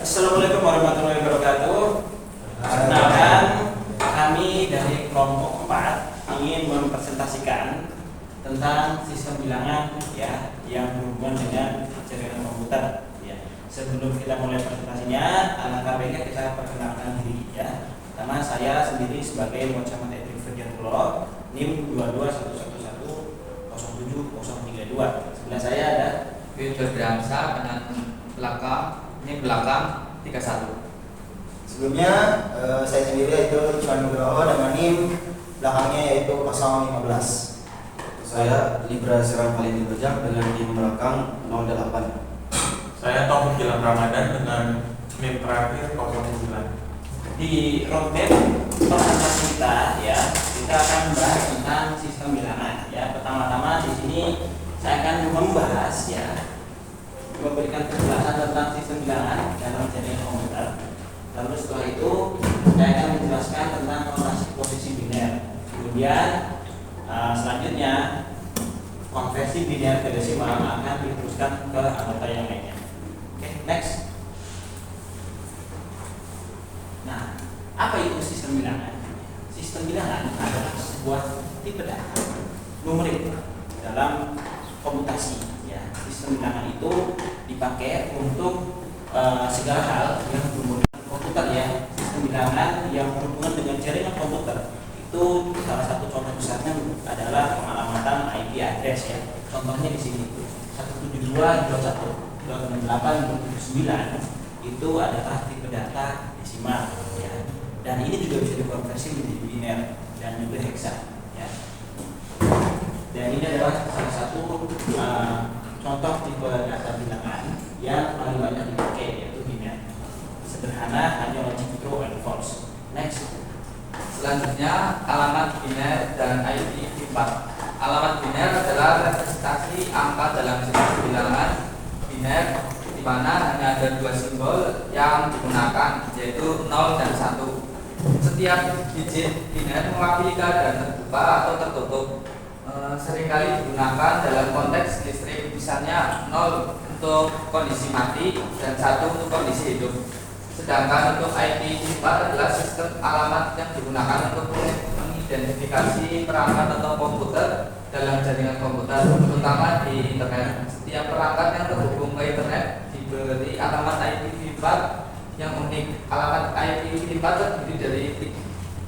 Assalamualaikum warahmatullahi wabarakatuh. Perkenalkan, kami dari kelompok 4 ingin mempresentasikan tentang sistem bilangan ya yang berhubungan dengan jaringan komputer. Ya. Sebelum kita mulai presentasinya, alangkah baiknya kita perkenalkan diri ya. Pertama, saya sendiri sebagai Muhammad Edwin Ferdianullah, NIM 221107032. Sebelah saya ada Victor Dramsa dengan belakang 31. Sebelumnya saya sendiri yaitu Cuan Nugroho dengan NIM belakangnya yaitu 015. Saya Libra Serang Khalidi Bajak dengan NIM belakang 08. Saya Taufik Gilang Ramadan dengan NIM terakhir 09. di roadmap presentasi kita ya, kita akan membahas tentang sistem bilangan ya. Pertama-tama di sini saya akan membahas ya, memberikan penjelasan tentang sistem bilangan dalam jaringan komputer. Lalu setelah itu saya akan menjelaskan tentang notasi posisi biner. Kemudian selanjutnya konversi biner ke desimal akan diteruskan ke anggota yang lainnya. Oke, next. Nah, apa itu sistem bilangan? Sistem bilangan adalah sebuah tipe data numerik dalam komputasi. Ya, sistem bilangan itu dipakai untuk segala hal yang berhubungan dengan komputer ya. Sistem bilangan yang berhubungan dengan jaringan komputer itu salah satu contoh besarnya adalah pengalamatan IP address ya. Contohnya di sini 172.168.29 itu adalah tipe data desimal ya. Dan ini juga bisa dikonversi menjadi biner dan juga hexa ya. Dan ini adalah salah satu contoh tipe data bilangan yang paling banyak dipakai yaitu biner. Sederhana, hanya logic true and false. Next. Selanjutnya alamat biner dan ID4. Alamat biner adalah representasi angka dalam sistem bilangan biner di mana hanya ada dua simbol yang digunakan yaitu 0 dan 1. Setiap digit biner mewakili keadaan terbuka atau tertutup. Seringkali digunakan dalam konteks listrik, misalnya 0 untuk kondisi mati dan 1 untuk kondisi hidup. Sedangkan untuk IP4 adalah sistem alamat yang digunakan untuk mengidentifikasi perangkat atau komputer dalam jaringan komputer, terutama di internet. Setiap perangkat yang terhubung ke internet diberi alamat IP4 yang unik. Alamat IP4 terdiri dari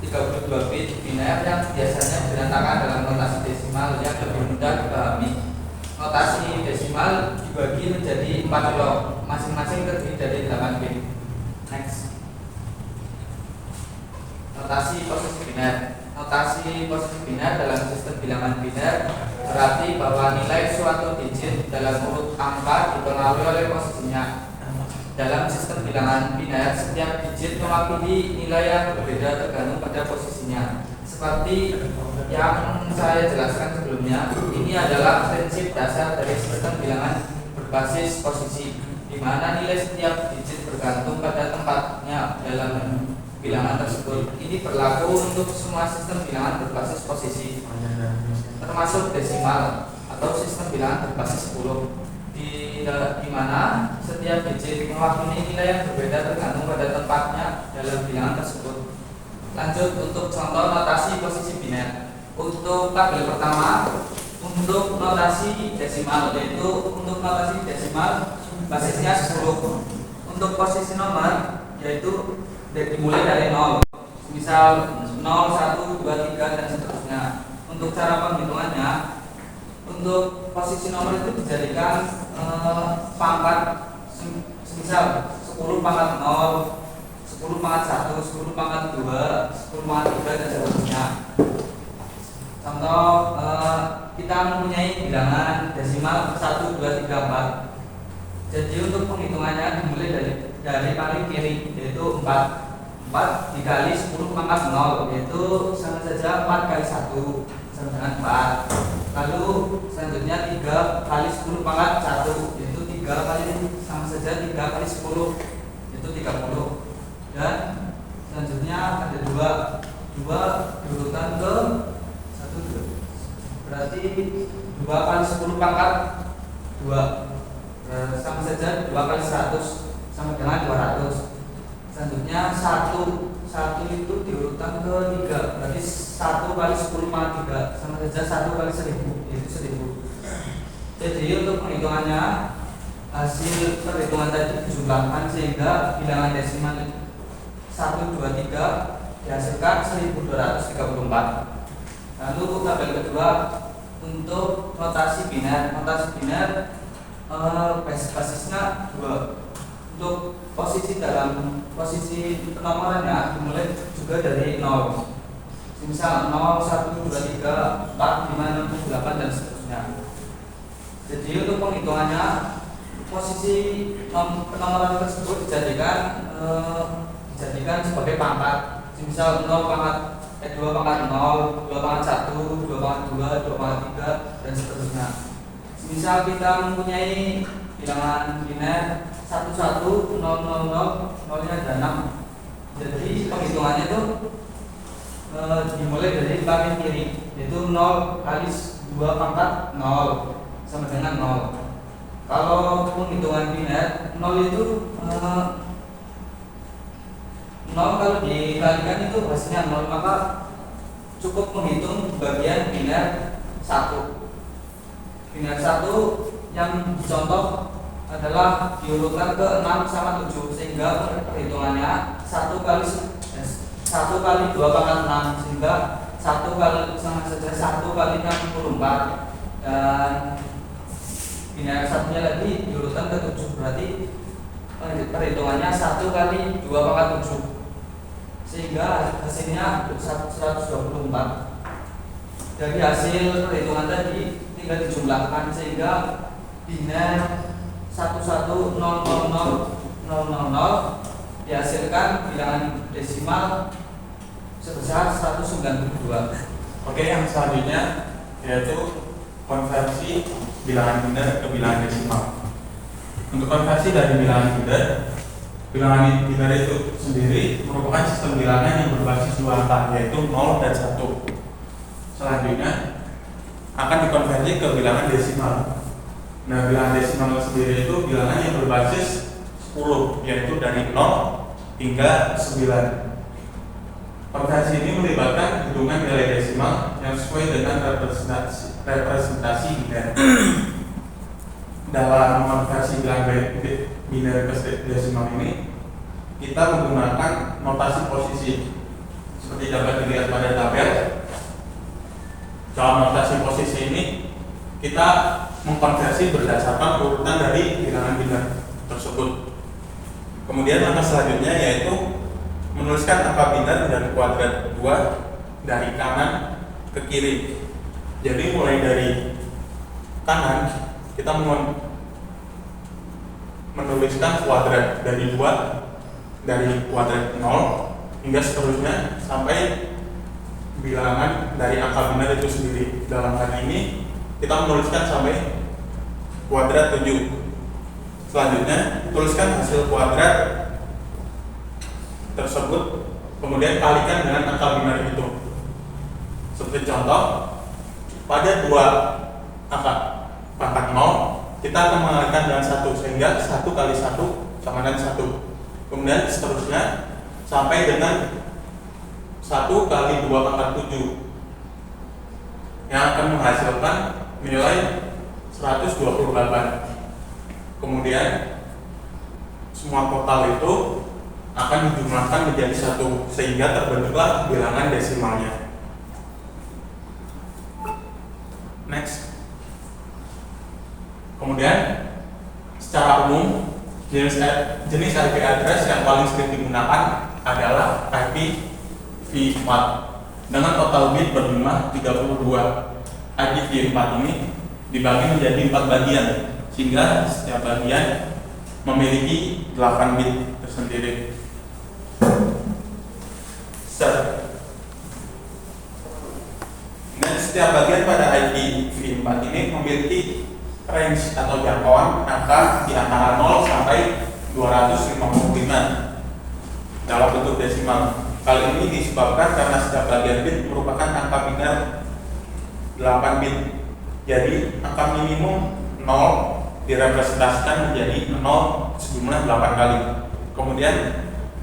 32 bit biner yang biasanya diletakkan dalam notasi desimal yang lebih mudah dipahami. Notasi desimal dibagi menjadi 4 blok, masing-masing terdiri dari 8 bit. Next. Notasi posisi biner. Notasi posisi biner dalam sistem bilangan biner berarti bahwa nilai suatu digit dalam urut angka dipengaruhi oleh posisinya. Dalam sistem bilangan biner, setiap digit mewakili nilai yang berbeda tergantung pada posisinya. Seperti yang saya jelaskan sebelumnya, ini adalah prinsip dasar dari sistem bilangan berbasis posisi, di mana nilai setiap digit bergantung pada tempatnya dalam bilangan tersebut. Ini berlaku untuk semua sistem bilangan berbasis posisi, termasuk desimal atau sistem bilangan berbasis 10. Di mana setiap digit mewakili nilai yang berbeda tergantung pada tempatnya dalam bilangan tersebut. Lanjut untuk contoh notasi posisi biner. Untuk tabel pertama, untuk notasi desimal, yaitu untuk notasi desimal basisnya 10. Untuk posisi nomor yaitu dimulai dari 0, misal 0, 1, 2, 3 dan seterusnya. Untuk cara penghitungannya, untuk posisi nomor itu dijadikan pangkat, misal 10 pangkat 0, 10 pangkat 1, 10 pangkat 2, 10 pangkat 3 dan seterusnya. Contoh, kita mempunyai bilangan desimal 1, 2, 3, 4. Jadi untuk penghitungannya dimulai dari paling kiri yaitu 4. 4 dikali 10 pangkat 0 yaitu sama saja 4 kali 1 sama dengan 4. Lalu selanjutnya 3 kali 10 pangkat 1 yaitu 3 kali sama saja 3 kali 10 yaitu 30. Dan selanjutnya ada 2 berurutan ke 1, berarti 2 kali 10 pangkat 2 sama saja 2 kali 100 sama dengan 200. ketiga, berarti 1 kali 10,3 sama saja 1 kali 1000, yaitu 1000. Jadi untuk penghitungannya, hasil perhitungan tadi dijumlahkan sehingga bilangan desimal 1, 2, 3 dihasilkan 1234. Lalu tabel kedua untuk notasi biner. Notasi biner basisnya 2. Untuk posisi penomorannya dimulai juga dari 0. Misal 0, 1, 2, 3, 4, 5, 6, 7, 8 dan seterusnya. Jadi untuk penghitungannya, posisi penomoran tersebut dijadikan sebagai pangkat. Misal 2 pangkat 0, 2 pangkat 1, 2 pangkat 2, 2 pangkat 3 dan seterusnya. Misal kita mempunyai bilangan biner 1, 1, 0, 0, 0, 0-nya ada 6. Jadi penghitungannya itu dimulai dari bagian kiri, yaitu 0 kali 2 pangkat 0 sama dengan 0. Kalau penghitungan biner 0 itu 0 kalau dikalikan itu hasilnya 0, maka cukup menghitung bagian biner 1. Biner 1 yang dicontoh adalah diurutkan ke 6 sama 7, sehingga perhitungannya 1 kali 2 pangkat 6, sehingga 1 kali sama saja 1 kali 64, dan biner 1-nya lagi diurutkan ke 7, berarti perhitungannya 1 kali 2 pangkat 7, sehingga hasilnya 124. Dari hasil perhitungan tadi tinggal dijumlahkan sehingga biner 11000000 dihasilkan bilangan desimal sebesar 192. Oke, yang selanjutnya yaitu konversi bilangan biner ke bilangan desimal. Untuk konversi dari bilangan biner itu sendiri merupakan sistem bilangan yang berbasis 2 angka, yaitu 0 dan 1. Selanjutnya akan dikonversi ke bilangan desimal. Nah, bilangan desimal sendiri itu bilangan yang berbasis 10, yaitu dari 0 hingga 9. Konversi ini melibatkan hitungan nilai desimal yang sesuai dengan representasi biner. Dalam konversi bilangan biner ke desimal ini, kita menggunakan notasi posisi seperti dapat dilihat pada tabel. Dalam notasi posisi ini, kita mengkonversi berdasarkan urutan dari bilangan biner tersebut. Kemudian langkah selanjutnya yaitu menuliskan angka biner dan kuadrat 2 dari kanan ke kiri. Jadi mulai dari kanan kita menuliskan kuadrat dari 2, dari kuadrat 0 hingga seterusnya sampai bilangan dari angka biner itu sendiri. Dalam hal ini kita menuliskan sampai kuadrat 7. Selanjutnya tuliskan hasil kuadrat tersebut, kemudian kalikan dengan angka biner itu. Seperti contoh, pada 2 angka pangkat 0 kita akan mengalikan dengan 1, sehingga 1 kali 1 sama dengan 1. Kemudian seterusnya sampai dengan 1 kali 2 pangkat 7 yang akan menghasilkan nilai 128. Kemudian semua total itu akan dijumlahkan menjadi 1 sehingga terbentuklah bilangan desimalnya. Next. Kemudian secara umum jenis IP address yang paling sering digunakan adalah IP v4 dengan total bit berjumlah 32. IP v4 ini dibagi menjadi 4 bagian sehingga setiap bagian memiliki 8 bit tersendiri. Dan setiap bagian pada IP v4 ini memiliki range atau jangkauan angka di antara 0 sampai 255 dalam bentuk desimal. Hal ini disebabkan karena setiap bagian bit merupakan angka biner 8 bit. Jadi angka minimum 0 direpresentasikan menjadi 0 sejumlah 8 kali. Kemudian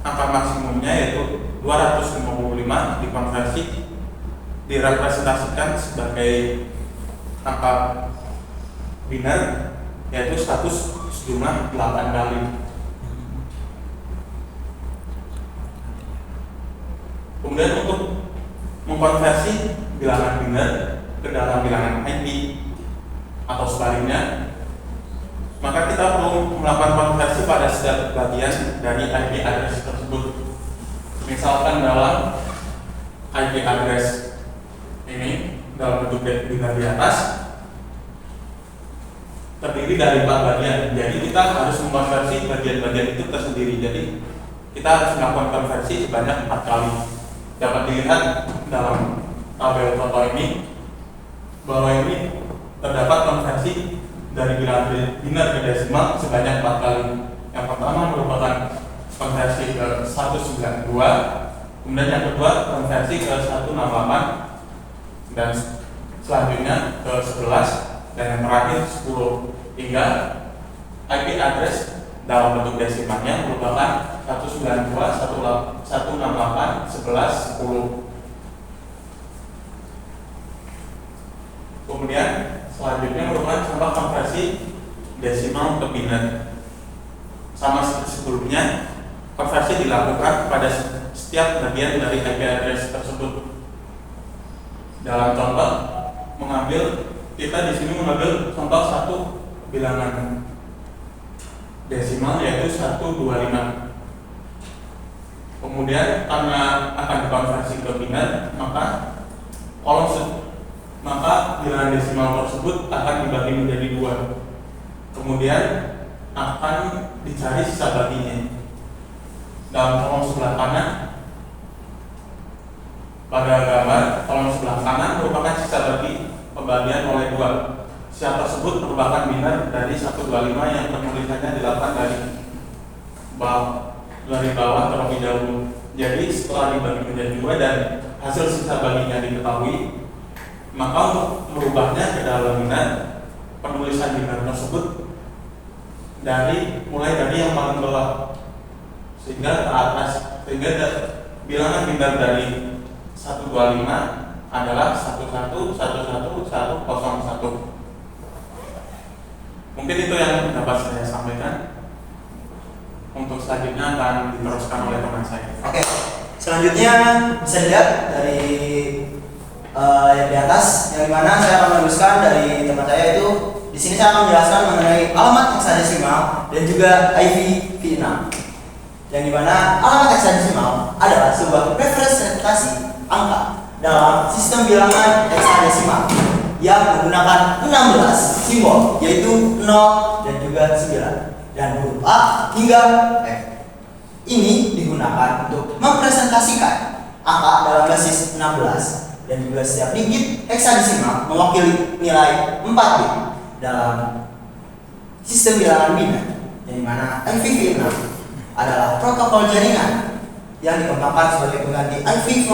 angka maksimumnya yaitu 255 dikonversi direpresentasikan sebagai angka biner, yaitu status sejumlah 8 kali. Kemudian untuk mengkonversi bilangan biner ke dalam bilangan IP atau sebaliknya, maka kita perlu melakukan konversi pada setiap bagian dari IP address tersebut. Misalkan dalam IP address ini dalam bentuk biner di atas terdiri dari 4 bagian, jadi kita harus mengkonversi bagian-bagian itu tersendiri. Jadi kita harus melakukan konversi sebanyak 4 kali. Dapat dilihat dalam tabel contoh ini bahwa ini terdapat konversi dari bilangan biner ke desimal sebanyak 4 kali. Yang pertama merupakan konversi ke 192, kemudian yang kedua konversi ke 168, dan selanjutnya ke 11, dan yang terakhir 10, hingga IP address dalam bentuk desimalnya merupakan 192, 168, 11, 10. Kemudian selanjutnya merupakan contoh konversi desimal ke biner. Sama seperti sebelumnya, konversi dilakukan pada setiap bagian dari IP address tersebut. Dalam contoh kita di sini mengambil contoh satu bilangan desimal yaitu 125. Kemudian karena akan dikonversi ke biner, maka bilangan desimal tersebut akan dibagi menjadi 2. Kemudian akan dicari sisa baginya. Dalam kolom sebelah kanan pada gambar, kolom sebelah kanan merupakan sisa bagi pembagian oleh 2. Sisa tersebut merupakan biner dari 125 yang penulisannya dilakukan dari bawah terlebih dahulu. Jadi setelah dibagi menjadi 2 dan hasil sisa baginya diketahui, maka untuk merubahnya ke dalam biner, penulisan biner tersebut mulai dari yang paling bawah sehingga ke atas, sehingga bilangan biner dari 125 adalah 111101. Mungkin itu yang dapat saya sampaikan. Untuk selanjutnya akan diteruskan oleh teman saya. Oke, selanjutnya bisa dilihat dari yang di atas, yang dimana saya akan meneruskan dari teman saya itu. Di sini saya akan menjelaskan mengenai alamat heksadesimal dan juga IV V6. Yang dimana alamat heksadesimal adalah sebuah representasi angka dalam sistem bilangan heksadesimal yang menggunakan 16 simbol, yaitu 0 dan juga 9 dan huruf A hingga F. Ini digunakan untuk mempresentasikan angka dalam basis 16, dan juga setiap digit heksadesimal mewakili nilai 4 bit dalam sistem bilangan biner, yang dimana IPv6 adalah protokol jaringan yang dikembangkan sebagai pengganti IPv4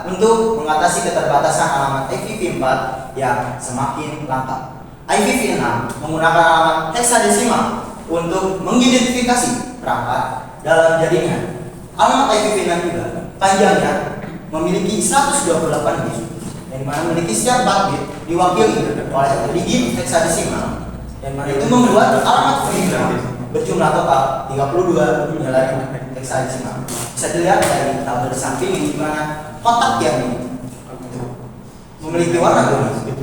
untuk mengatasi keterbatasan alamat IPv4 yang semakin langka. IPv6 menggunakan alamat heksadesimal untuk mengidentifikasi perangkat dalam jaringan. Alamat IPv6 juga panjangnya memiliki 128 bit, yang mana memiliki setiap 4 bit diwakili oleh satu digit heksadesimal, yang mana itu membuat alamat V6 berjumlah total 32 nilai heksadesimal. Bisa dilihat dari tabel samping ini, di mana kotak yang ini memiliki warna kuning,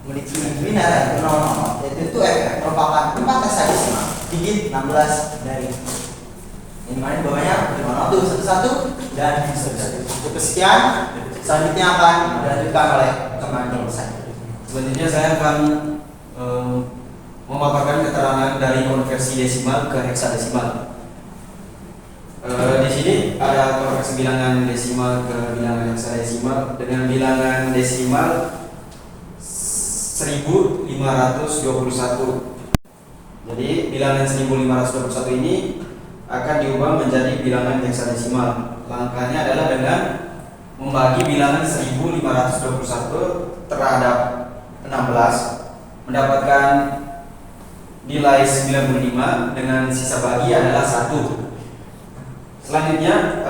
memiliki biner 00, yaitu F merupakan 4 heksadesimal digit 16 dari ini, mana bawahnya 5111 dan 11. Cukup sekian, selanjutnya akan dilanjutkan oleh teman-teman saya. Selanjutnya saya akan memaparkan keterangan dari konversi desimal ke heksadesimal. Di sini ada konversi bilangan desimal ke bilangan heksadesimal dengan bilangan desimal 1521. Jadi bilangan 1521 ini akan diubah menjadi bilangan heksadesimal. Langkahnya adalah dengan membagi bilangan 1521 terhadap 16, mendapatkan nilai 95 dengan sisa bagi adalah 1. Selanjutnya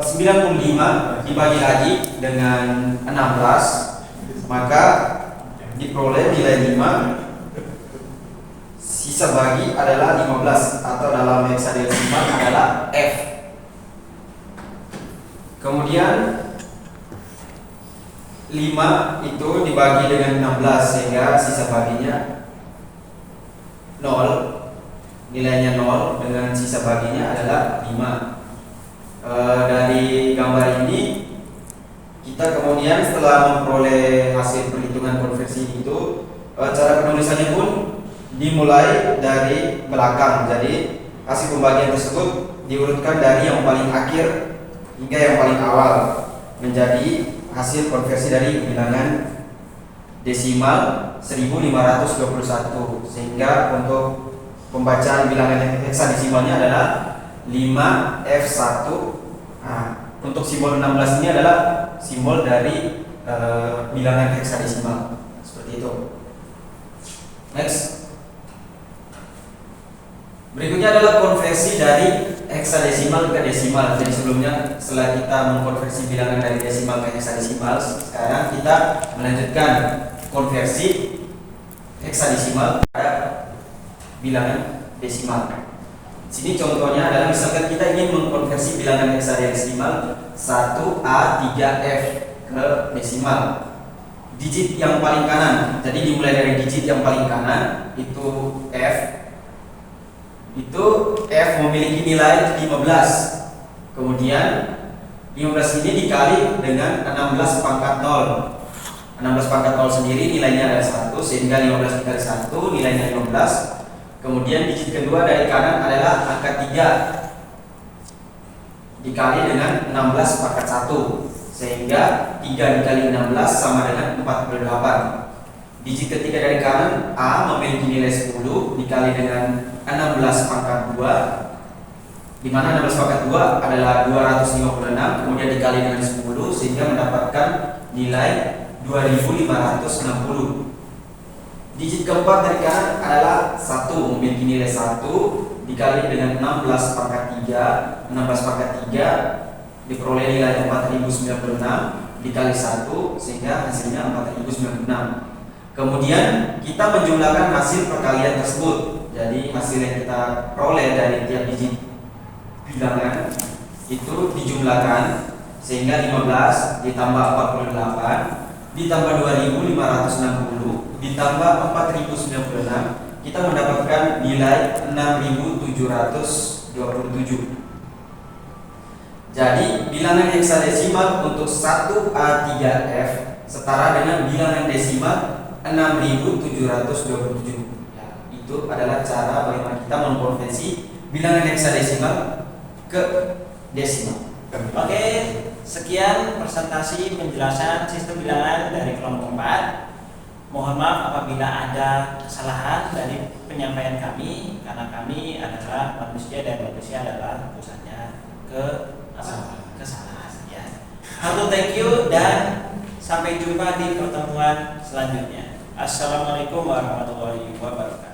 95 dibagi lagi dengan 16, maka diperoleh nilai 5. Sisa bagi adalah 15 atau dalam heksadesimal adalah F. Kemudian 5 itu dibagi dengan 16 sehingga sisa baginya 0. Nilainya 0 dengan sisa baginya adalah 5. Dari gambar ini kita kemudian setelah memperoleh hasil perhitungan konversi itu, cara penulisannya pun dimulai dari belakang. Jadi hasil pembagian tersebut diurutkan dari yang paling akhir hingga yang paling awal menjadi hasil konversi dari bilangan desimal 1521, sehingga untuk pembacaan bilangan heksadesimalnya adalah 5F1. Nah, untuk simbol 16 ini adalah simbol dari bilangan heksadesimal. Seperti itu. Next. Berikutnya adalah konversi dari heksadesimal ke desimal. Jadi sebelumnya setelah kita mengkonversi bilangan dari desimal ke heksadesimal, sekarang kita melanjutkan konversi heksadesimal ke bilangan desimal. Sini contohnya adalah misalkan kita ingin mengkonversi bilangan heksadesimal 1A3F ke desimal. Digit yang paling kanan, jadi dimulai dari digit yang paling kanan itu F. Itu F memiliki nilai 15. Kemudian 15 ini dikali dengan 16 pangkat 0. 16 pangkat 0 sendiri nilainya adalah 1, sehingga 15 dikali 1 nilainya 15. Kemudian digit kedua dari kanan adalah angka 3 dikali dengan 16 pangkat 1, sehingga 3 dikali 16 sama dengan 48. Digit ketiga dari kanan A memiliki nilai 10 dikali dengan 16 pangkat 2, di mana 16 pangkat 2 adalah 256, kemudian dikali dengan 10 sehingga mendapatkan nilai 2560. Digit keempat dari kanan adalah 1 memiliki nilai 1 dikali dengan 16 pangkat 3. 16 pangkat 3 diperoleh nilai 4096 dikali 1 sehingga hasilnya 4096. Kemudian kita menjumlahkan hasil perkalian tersebut. Jadi hasil yang kita peroleh dari tiap digit bilangan itu dijumlahkan sehingga 15 ditambah 48 ditambah 2560 ditambah 4096, kita mendapatkan nilai 6727. Jadi bilangan heksadesimal untuk 1A3F setara dengan bilangan desimal 6727. Ya, itu adalah cara bagaimana kita mengkonversi bilangan heksadesimal ke desimal. Oke, sekian presentasi penjelasan sistem bilangan dari kelompok 4. Mohon maaf apabila ada kesalahan dari penyampaian kami, karena kami adalah manusia dan manusia adalah pusatnya kesalahan. Ya. Thank you dan sampai jumpa di pertemuan selanjutnya. Assalamualaikum warahmatullahi wabarakatuh.